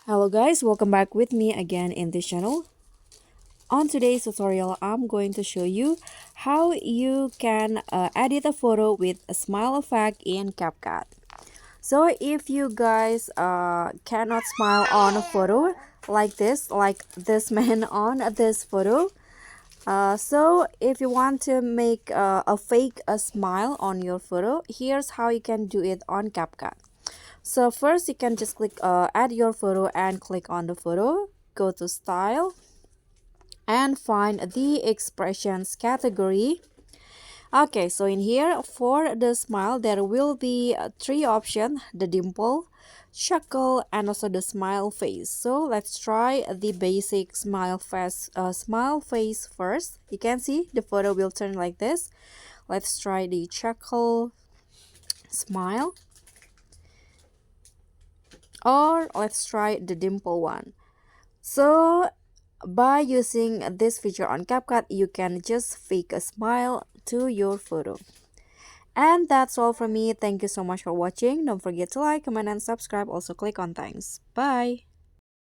Hello guys, welcome back with me again in this channel. On today's tutorial, I'm going to show you how you can edit a photo with a smile effect in CapCut. So if you guys cannot smile on a photo like this man on this photo, so if you want to make a fake smile on your photo, here's how you can do it on CapCut. So first you can just click add your photo and click on the photo, go to style and find the expressions category. Okay, so in here for the smile there will be three options: the dimple, chuckle, and also the smile face. So let's try the basic smile face first. You can see the photo will turn like this. Let's try the chuckle smile, or let's try the dimple one. So by using this feature on CapCut, you can just fake a smile to your photo. And that's all from me. Thank you so much for watching. Don't forget to like, comment, and subscribe. Also click on thanks. Bye.